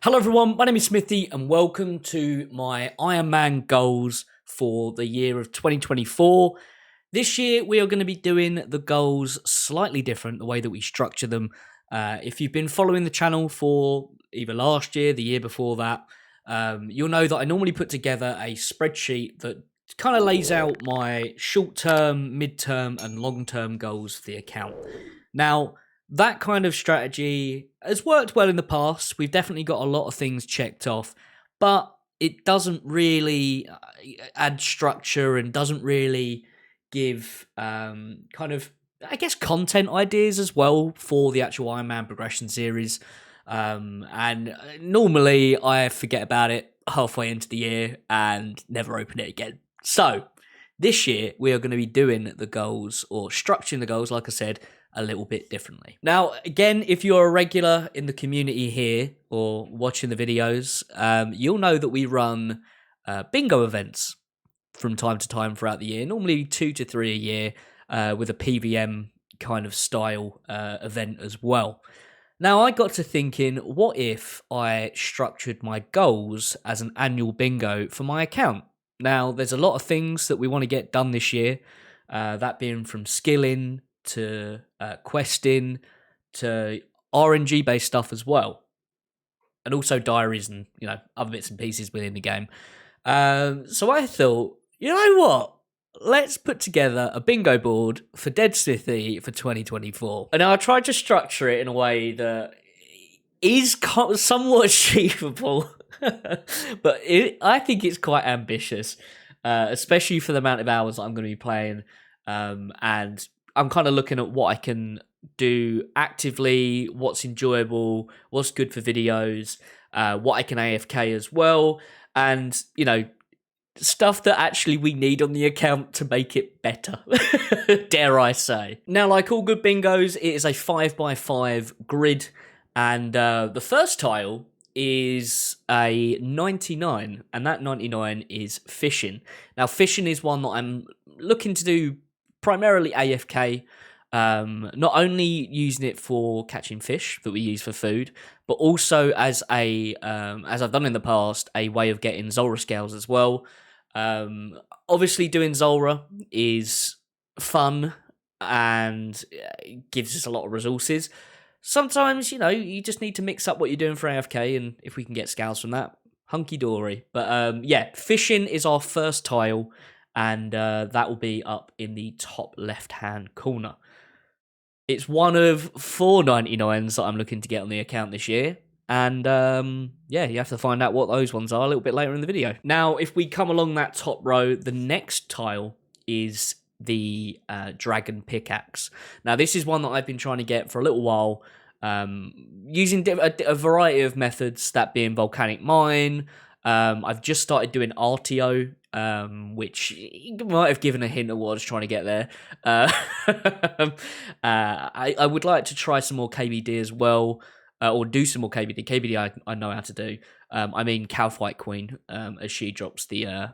Hello everyone, my name is Smithy and welcome to my Ironman goals for the year of 2024. This year we are going to be doing the goals slightly different, the way that we structure them. If you've been following the channel for either last year, the year before that, you'll know that I normally put together a spreadsheet that kind of lays out my short-term, mid-term and long-term goals for the account. Now, that kind of strategy has worked well in the past. We've definitely got a lot of things checked off, but it doesn't really add structure and doesn't really give content ideas as well for the actual Ironman progression series. And normally I forget about it halfway into the year and never open it again. So this year we are going to be doing the goals or structuring the goals, like I said, a little bit differently. Now, again, if you're a regular in the community here or watching the videos, you'll know that we run bingo events from time to time throughout the year, normally 2 to 3 a year, with a PVM kind of style event as well. Now, I got to thinking, what if I structured my goals as an annual bingo for my account? Now, there's a lot of things that we want to get done this year, that being from skilling to questing to RNG based stuff as well, and also diaries and other bits and pieces within the game. So I thought, you know what? Let's put together a bingo board for Ded Smithy for 2024. And I tried to structure it in a way that is somewhat achievable, but I think it's quite ambitious, especially for the amount of hours that I'm going to be playing. And I'm kind of looking at what I can do actively, what's enjoyable, what's good for videos, what I can AFK as well, and, stuff that actually we need on the account to make it better, dare I say. Now, like all good bingos, it is a 5x5 grid, and the first tile is a 99, and that 99 is fishing. Now, fishing is one that I'm looking to do primarily AFK, not only using it for catching fish that we use for food, but also as as I've done in the past, a way of getting Zora scales as well. Obviously doing Zora is fun and gives us a lot of resources. Sometimes, you just need to mix up what you're doing for AFK, and if we can get scales from that, hunky-dory. But yeah, fishing is our first tile, and that will be up in the top left-hand corner. It's one of 4 99s that I'm looking to get on the account this year, and yeah, you have to find out what those ones are a little bit later in the video. Now, if we come along that top row, the next tile is the dragon pickaxe. Now, this is one that I've been trying to get for a little while, using a variety of methods, that being volcanic mine. I've just started doing RTO, which might have given a hint of what I was trying to get there. I would like to try some more KBD as well, or do some more KBD. KBD I know how to do. I mean Cowfight Queen, as she drops the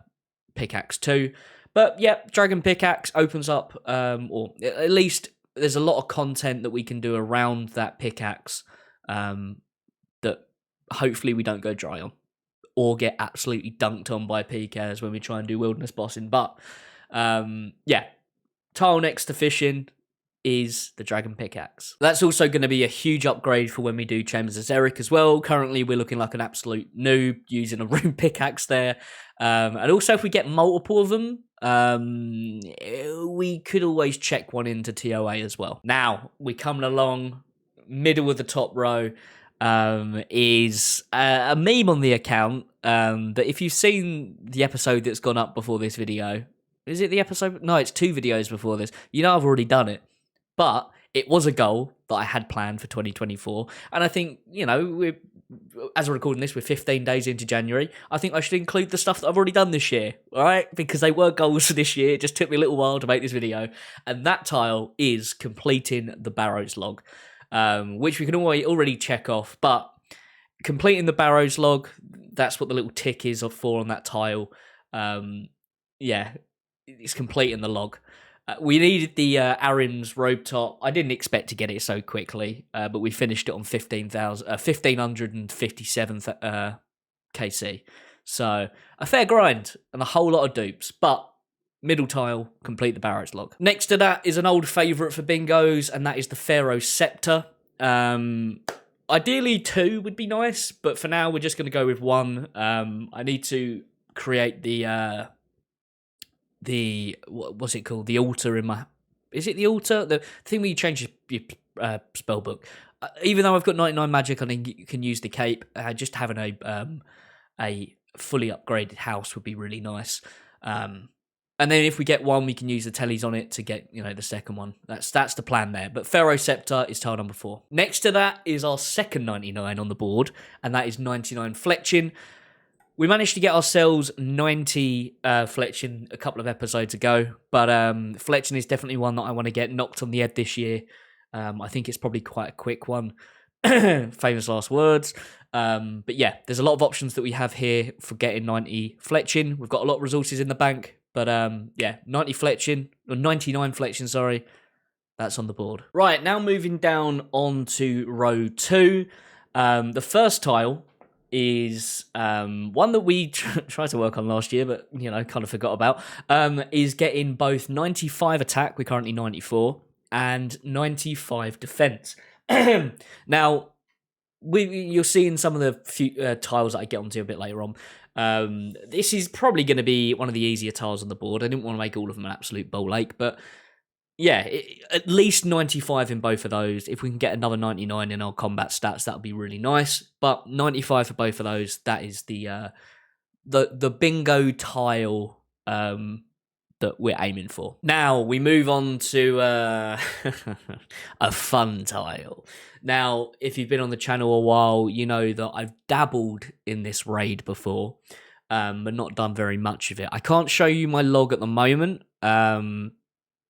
pickaxe too. But yeah, Dragon Pickaxe opens up, or at least there's a lot of content that we can do around that pickaxe, that hopefully we don't go dry on or get absolutely dunked on by PKs when we try and do wilderness bossing. But yeah, tile next to fishing is the dragon pickaxe. That's also going to be a huge upgrade for when we do Chambers of Xeric as well. Currently, we're looking like an absolute noob using a rune pickaxe there. And also, if we get multiple of them, we could always check one into TOA as well. Now, we're coming along, middle of the top row, is a meme on the account, that if you've seen the episode that's gone up before this video, is it the episode? No, it's 2 videos before this. I've already done it. But it was a goal that I had planned for 2024. And I think, as we're recording this, we're 15 days into January. I think I should include the stuff that I've already done this year, all right? Because they were goals for this year. It just took me a little while to make this video. And that tile is completing the Barrows log, which we can already check off. But completing the Barrows log, that's what the little tick is for on that tile. Yeah, it's completing the log. We needed the Arim's robe top. I didn't expect to get it so quickly, but we finished it on 1,557 KC. So a fair grind and a whole lot of dupes, but middle tile, complete the Barrett's log. Next to that is an old favourite for bingos, and that is the Pharaoh Scepter. Ideally 2 would be nice, but for now we're just going to go with 1. I need to create the what's it called? The altar in my... Is it the altar? The thing where you change your spell book. Even though I've got 99 magic, I can use the cape. Just having a fully upgraded house would be really nice. And then if we get 1, we can use the tellies on it to get, the second one. That's the plan there. But Pharaoh Scepter is tile number 4. Next to that is our second 99 on the board, and that is 99 Fletching. We managed to get ourselves 90 Fletching a couple of episodes ago, but Fletching is definitely one that I want to get knocked on the head this year. I think it's probably quite a quick one. Famous last words. But yeah, there's a lot of options that we have here for getting 90 Fletching. We've got a lot of resources in the bank, but 90 Fletching, or 99 Fletching, sorry. That's on the board. Right, now moving down onto row 2. The first tile is one that we tried to work on last year, but, kind of forgot about, is getting both 95 attack, we're currently 94, and 95 defense. Now, you'll see in some of the few tiles that I get onto a bit later on, this is probably going to be one of the easier tiles on the board. I didn't want to make all of them an absolute bowl ache, but yeah, at least 95 in both of those. If we can get another 99 in our combat stats, that would be really nice. But 95 for both of those, that is the bingo tile that we're aiming for. Now, we move on to a fun tile. Now, if you've been on the channel a while, you know that I've dabbled in this raid before, but not done very much of it. I can't show you my log at the moment,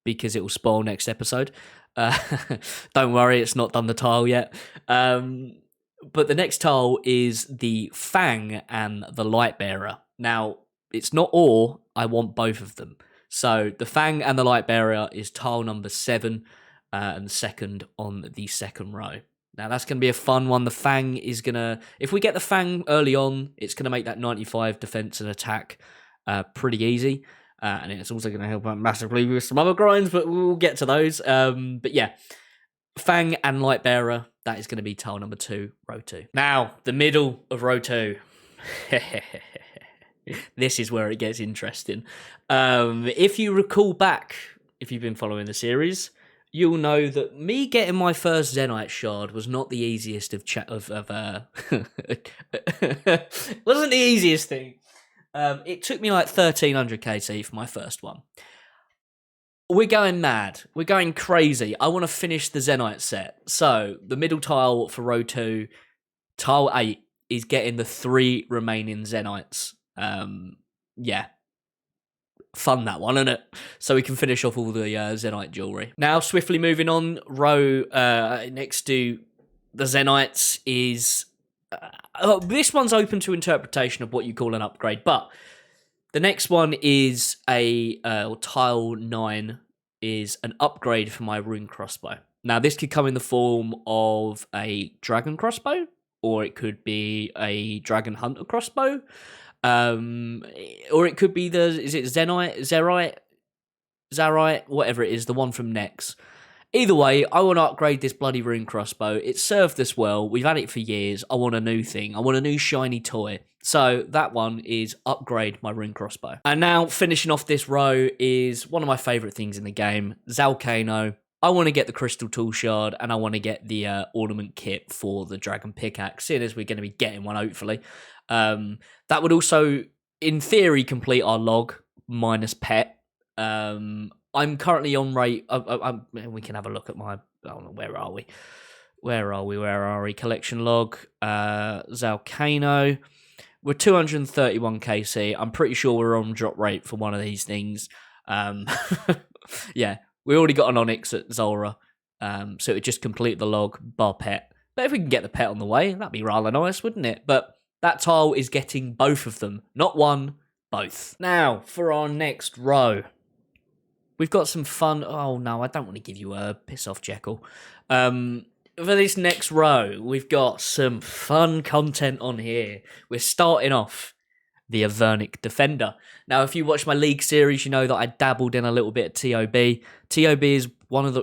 because it will spoil next episode. Don't worry, it's not done the tile yet. But the next tile is the Fang and the Lightbearer. Now, it's not or, I want both of them. So the Fang and the Lightbearer is tile number 7 and second on the second row. Now, that's going to be a fun one. The Fang is going to... If we get the Fang early on, it's going to make that 95 defense and attack pretty easy. And it's also going to help out massively with some other grinds, but we'll get to those. But yeah, Fang and Lightbearer, that is going to be tile number 2, row 2. Now, the middle of row 2. This is where it gets interesting. If you recall back, if you've been following the series, you'll know that me getting my first Zenite shard was not the easiest wasn't the easiest thing. It took me like 1,300 KC for my first one. We're going mad. We're going crazy. I want to finish the Zenite set. So, the middle tile for row 2, tile 8, is getting the 3 remaining Zenites. Yeah. Fun, that one, isn't it? So we can finish off all the Zenite jewellery. Now, swiftly moving on, row next to the Zenites is... this one's open to interpretation of what you call an upgrade, but the next one is tile 9 is an upgrade for my rune crossbow. Now, this could come in the form of a dragon crossbow, or it could be a dragon hunter crossbow, or it could be Xerite, whatever it is, the one from Nex. Either way, I want to upgrade this bloody rune crossbow. It's served us well. We've had it for years. I want a new thing. I want a new shiny toy. So that one is upgrade my rune crossbow. And now finishing off this row is one of my favourite things in the game, Zalcano. I want to get the crystal tool shard, and I want to get the ornament kit for the dragon pickaxe, seeing as we're going to be getting one, hopefully. That would also, in theory, complete our log minus pet. I'm currently on rate. We can have a look at my... where are we? Where are we? Collection log. Zalcano. We're 231 KC. I'm pretty sure we're on drop rate for one of these things. Yeah, we already got an Onyx at Zora. So it would just complete the log bar pet. But if we can get the pet on the way, that'd be rather nice, wouldn't it? But that tile is getting both of them. Not one, both. Now, for our next row. we've got some fun. Oh no, I don't want to give you a piss off, Jekyll. For this next row, we've got some fun content on here. We're starting off the Avernic Defender. Now, if you watch my League series, you know that I dabbled in a little bit of TOB. TOB is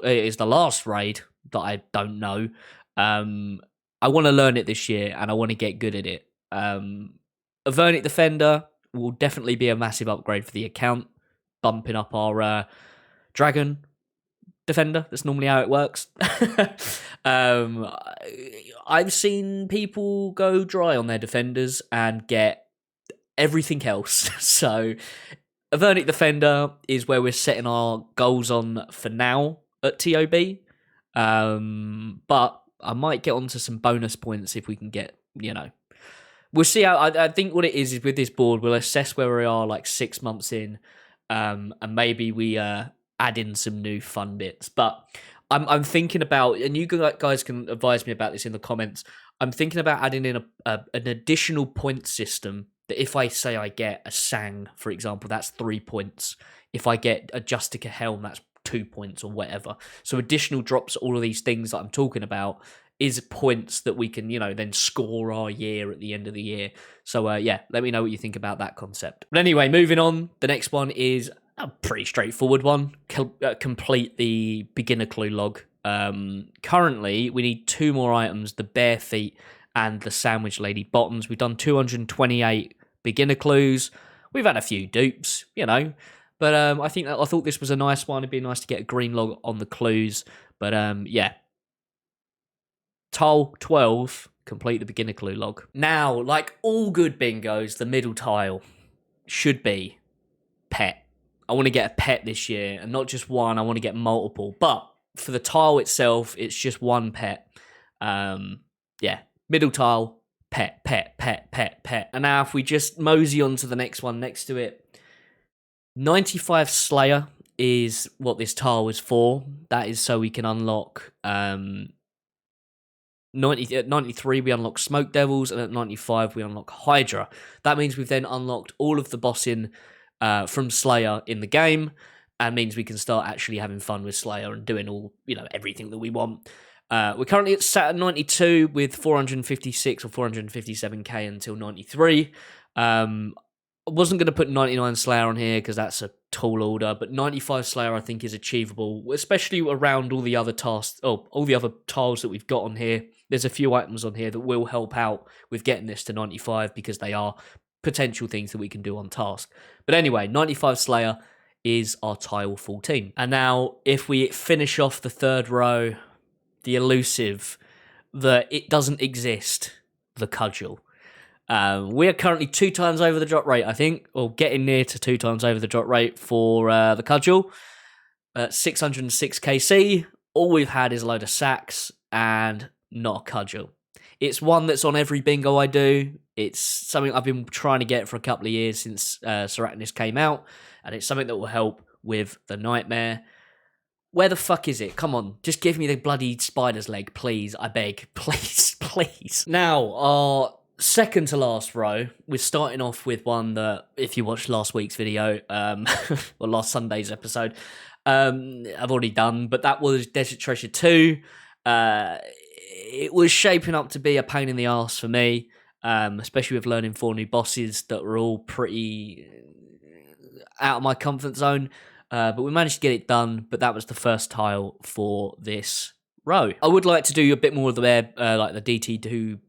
is the last raid that I don't know. I want to learn it this year, and I want to get good at it. Avernic Defender will definitely be a massive upgrade for the account, bumping up our Dragon Defender. That's normally how it works. I've seen people go dry on their defenders and get everything else. So Avernic Defender is where we're setting our goals on for now at TOB. But I might get onto some bonus points if we can get, we'll see how. I think what it is with this board, we'll assess where we are like 6 months in, and maybe we add in some new fun bits. But I'm thinking about, and you guys can advise me about this in the comments. I'm thinking about adding in an additional point system that if I say I get a Sang, for example, that's 3 points. If I get a Justica Helm, that's 2 points or whatever. So additional drops, all of these things that I'm talking about is points that we can, then score our year at the end of the year. So yeah, let me know what you think about that concept. But anyway, moving on, the next one is a pretty straightforward one. Complete the beginner clue log. Currently, we need 2 more items, the bare feet and the sandwich lady bottoms. We've done 228 beginner clues. We've had a few dupes, but I thought this was a nice one. It'd be nice to get a green log on the clues. But yeah, tile 12, complete the beginner clue log. Now, like all good bingos, the middle tile should be pet. I want to get a pet this year, and not just one. I want to get multiple. But for the tile itself, it's just one pet. Yeah, middle tile, pet. And now if we just mosey on to the next one next to it, 95 Slayer is what this tile was for. That is so we can unlock 93 we unlock Smoke Devils, and at 95 we unlock Hydra. That means we've then unlocked all of the bossing from Slayer in the game, and means we can start actually having fun with Slayer and doing all, everything that we want. We're currently sat at 92 with 456 or 457k until 93. I wasn't going to put 99 Slayer on here because that's a tall order, but 95 Slayer I think is achievable, especially around all the other tasks, all the other tiles that we've got on here. There's a few items on here that will help out with getting this to 95 because they are potential things that we can do on task. But anyway, 95 Slayer is our tile 14. And now if we finish off the third row, the elusive, it doesn't exist, the cudgel. We are currently 2 times over the drop rate, I think, or getting near to 2 times over the drop rate for the cudgel. 606 KC. All we've had is a load of sacks and not a cudgel. It's one that's on every bingo I do. It's something I've been trying to get for a couple of years since Cerberus came out, and it's something that will help with the nightmare. Where the fuck is it? Come on, just give me the bloody spider's leg, please. I beg, please. Now, our second to last row, we're starting off with one that, if you watched last week's video, or last Sunday's episode, I've already done, but that was Desert Treasure 2. It was shaping up to be a pain in the arse for me, especially with learning 4 new bosses that were all pretty out of my comfort zone. But we managed to get it done, but that was the first tile for this row. I would like to do a bit more of the like the DT2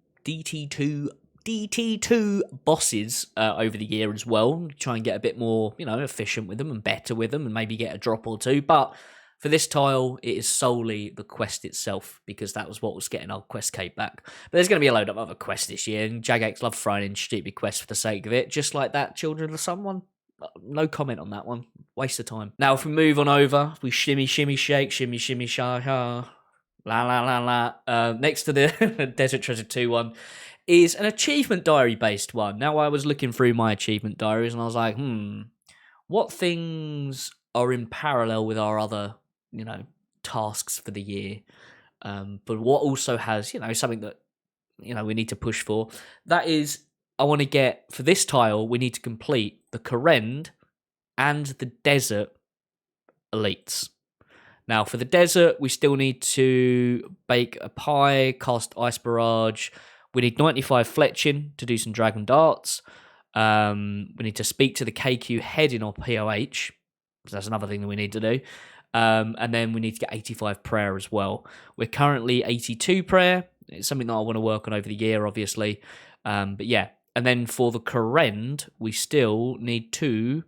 bosses over the year as well. Try and get a bit more, efficient with them and better with them, and maybe get a drop or 2. But for this tile, it is solely the quest itself, because that was what was getting our quest cape back. But there's going to be a load of other quests this year, and Jagex love throwing in stupid quests for the sake of it, just like that Children of the Sun one. No comment on that one. Waste of time. Now, if we move on over, we shimmy, shake, shimmy, sha, la. Next to the Desert Treasure 2 one is an achievement diary based one. Now, I was looking through my achievement diaries and I was like, what things are in parallel with our other, tasks for the year? But what also has, something that, we need to push for. That is, I want to get, for this tile, we need to complete the Korend and the Desert elites. Now, for the desert, we still need to bake a pie, cast Ice Barrage. We need 95 fletching to do some Dragon Darts. We need to speak to the KQ head in our POH. So that's another thing that we need to do. And then we need to get 85 prayer as well. We're currently 82 prayer. It's something that I want to work on over the year, obviously. But yeah. And then for the Corrend, we still need to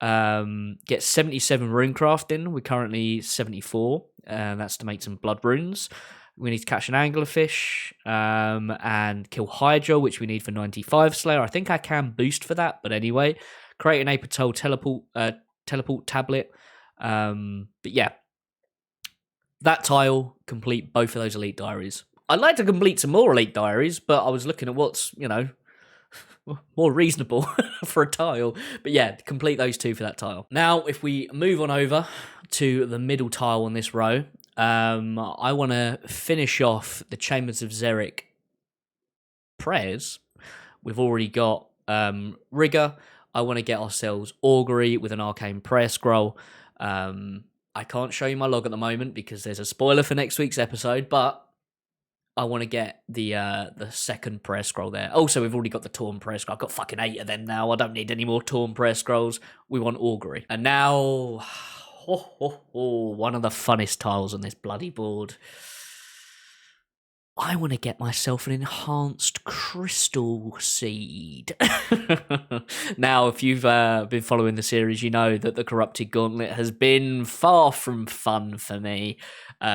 get 77 rune crafting. We're currently 74. That's to make some blood runes. We need to catch an anglerfish and kill Hydra, which we need for 95 Slayer. I think I can boost for that, but anyway. Create an Apatol teleport tablet. But yeah, that tile, complete both of those elite diaries. I'd like to complete some more elite diaries, but I was looking at what's, more reasonable for a tile. But yeah, complete those 2 for that tile. Now, if we move on over to the middle tile on this row, I want to finish off the Chambers of Xeric prayers. We've already got Rigor. I want to get ourselves Augury with an Arcane Prayer Scroll. I can't show you my log at the moment because there's a spoiler for next week's episode, but I want to get the second prayer scroll there. Also, we've already got the Torn Prayer Scroll. I've got fucking 8 of them now. I don't need any more Torn Prayer Scrolls. We want Augury. And now, one of the funnest tiles on this bloody board. I want to get myself an enhanced crystal seed. Now, if you've been following the series, you know that the Corrupted Gauntlet has been far from fun for me.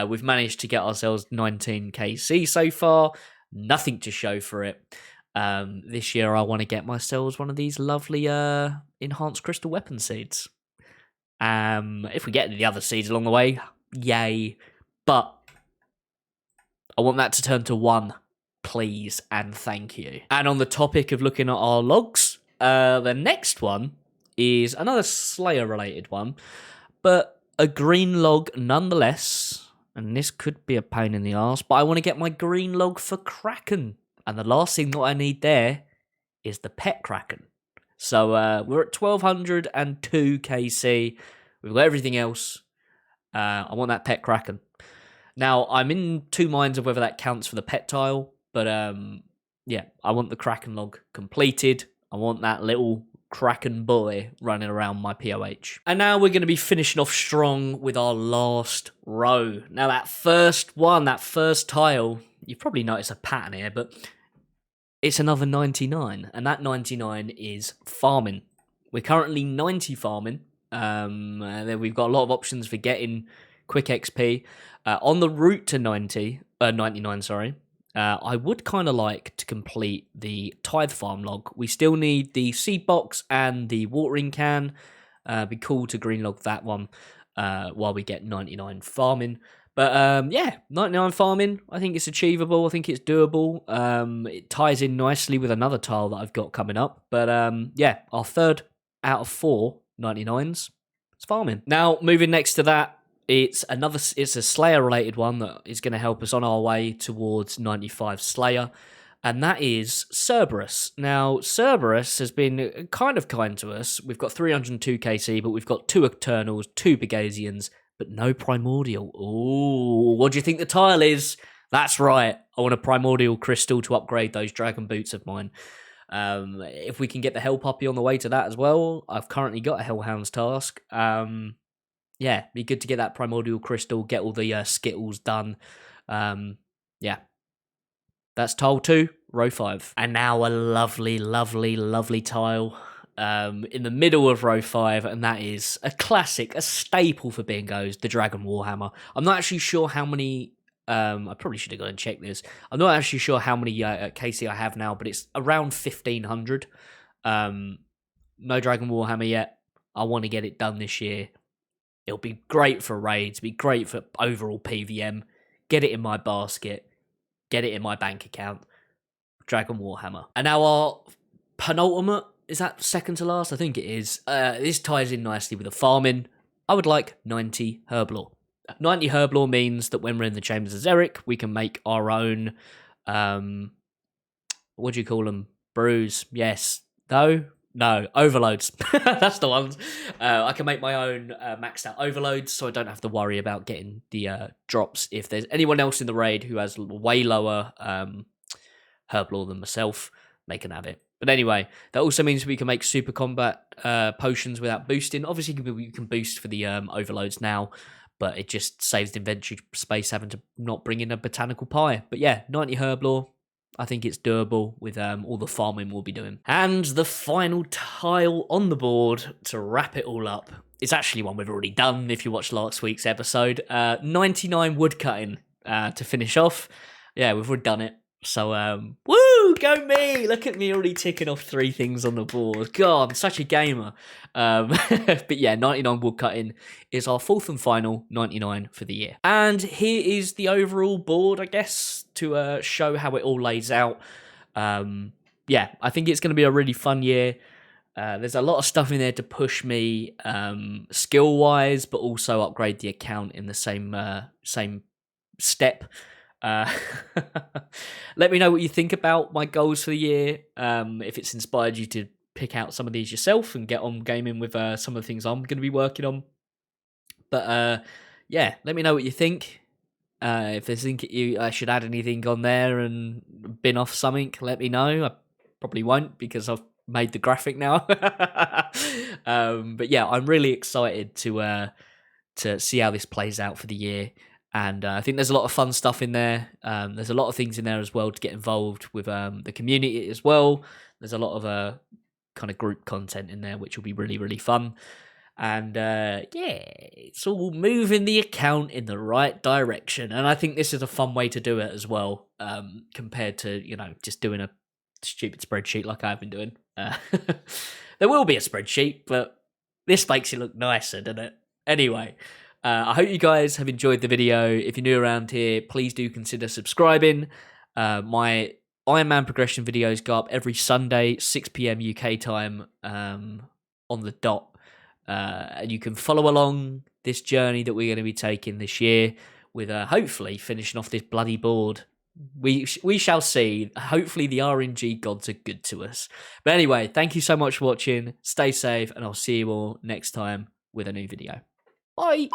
We've managed to get ourselves 19 KC so far. Nothing to show for it. This year, I want to get myself one of these lovely enhanced crystal weapon seeds. If we get the other seeds along the way, yay. But I want that to turn to 1, please, and thank you. And on the topic of looking at our logs, the next one is another Slayer-related one, but a green log nonetheless. And this could be a pain in the arse, but I want to get my green log for Kraken. And the last thing that I need there is the pet Kraken. So we're at 1202 KC. We've got everything else. I want that pet Kraken. Now, I'm in 2 minds of whether that counts for the pet tile, but yeah, I want the Kraken log completed. I want that little Kraken boy running around my POH. And now we're going to be finishing off strong with our last row. Now, that first tile, you've probably noticed a pattern here, but it's another 99, and that 99 is farming. We're currently 90 farming, and then we've got a lot of options for getting quick XP. On the route to 99, I would kind of like to complete the Tithe Farm log. We still need the seed box and the watering can. Be cool to green log that one while we get 99 farming. But yeah, 99 farming, I think it's achievable. I think it's doable. It ties in nicely with another tile that I've got coming up. But yeah, our 3rd out of 4 99s is farming. Now, moving next to that, it's a Slayer related one that is going to help us on our way towards 95 Slayer, and that is Cerberus. Now, Cerberus has been kind of kind to us. We've got 302 KC, but we've got 2 Eternals, 2 Begasians, but no Primordial. Ooh, what do you think the tile is? That's right. I want a Primordial Crystal to upgrade those Dragon Boots of mine. If we can get the Hell Puppy on the way to that as well, I've currently got a Hellhound's task. Yeah, be good to get that Primordial Crystal, get all the Skittles done. Yeah. That's tile 2, row 5. And now a lovely, lovely, lovely tile in the middle of row 5, and that is a classic, a staple for bingos, the Dragon Warhammer. I'm not actually sure how many... I probably should have gone and checked this. I'm not actually sure how many KC I have now, but it's around 1,500. No Dragon Warhammer yet. I want to get it done this year. It'll be great for raids, be great for overall PVM. Get it in my basket. Get it in my bank account. Dragon Warhammer. And now our penultimate, is that second to last? I think it is. This ties in nicely with the farming. I would like 90 Herblore. 90 Herblore means that when we're in the Chambers of Xeric, we can make our own, what do you call them? Brews. Yes. Though? No, overloads. That's the ones. I can make my own maxed out overloads, so I don't have to worry about getting the drops. If there's anyone else in the raid who has way lower Herblore than myself, they can have it. But anyway, that also means we can make super combat potions without boosting. Obviously, we can boost for the overloads now, but it just saves the inventory space having to not bring in a botanical pie. But yeah, 90 Herblore. I think it's doable with all the farming we'll be doing. And the final tile on the board to wrap it all up. It's actually one we've already done if you watched last week's episode. 99 woodcutting to finish off. Yeah, we've already done it. So, woo, go me! Look at me already ticking off 3 things on the board. God, I'm such a gamer. But yeah, 99 woodcutting is our 4th and final 99 for the year. And here is the overall board, I guess, to show how it all lays out. Yeah, I think it's going to be a really fun year. There's a lot of stuff in there to push me skill-wise, but also upgrade the account in the same step. Let me know what you think about my goals for the year. If it's inspired you to pick out some of these yourself and get on gaming with some of the things I'm going to be working on. But yeah, let me know what you think. If there's I should add anything on there and bin off something, let me know. I probably won't because I've made the graphic now. But yeah, I'm really excited to see how this plays out for the year. And I think there's a lot of fun stuff in there. There's a lot of things in there as well to get involved with the community as well. There's a lot of kind of group content in there, which will be really, really fun. And yeah, it's all moving the account in the right direction. And I think this is a fun way to do it as well, compared to, just doing a stupid spreadsheet like I've been doing. There will be a spreadsheet, but this makes it look nicer, doesn't it? Anyway. I hope you guys have enjoyed the video. If you're new around here, please do consider subscribing. My Ironman progression videos go up every Sunday, 6 p.m. UK time on the dot. And you can follow along this journey that we're going to be taking this year with hopefully finishing off this bloody board. We shall see. Hopefully the RNG gods are good to us. But anyway, thank you so much for watching. Stay safe, and I'll see you all next time with a new video. Bye!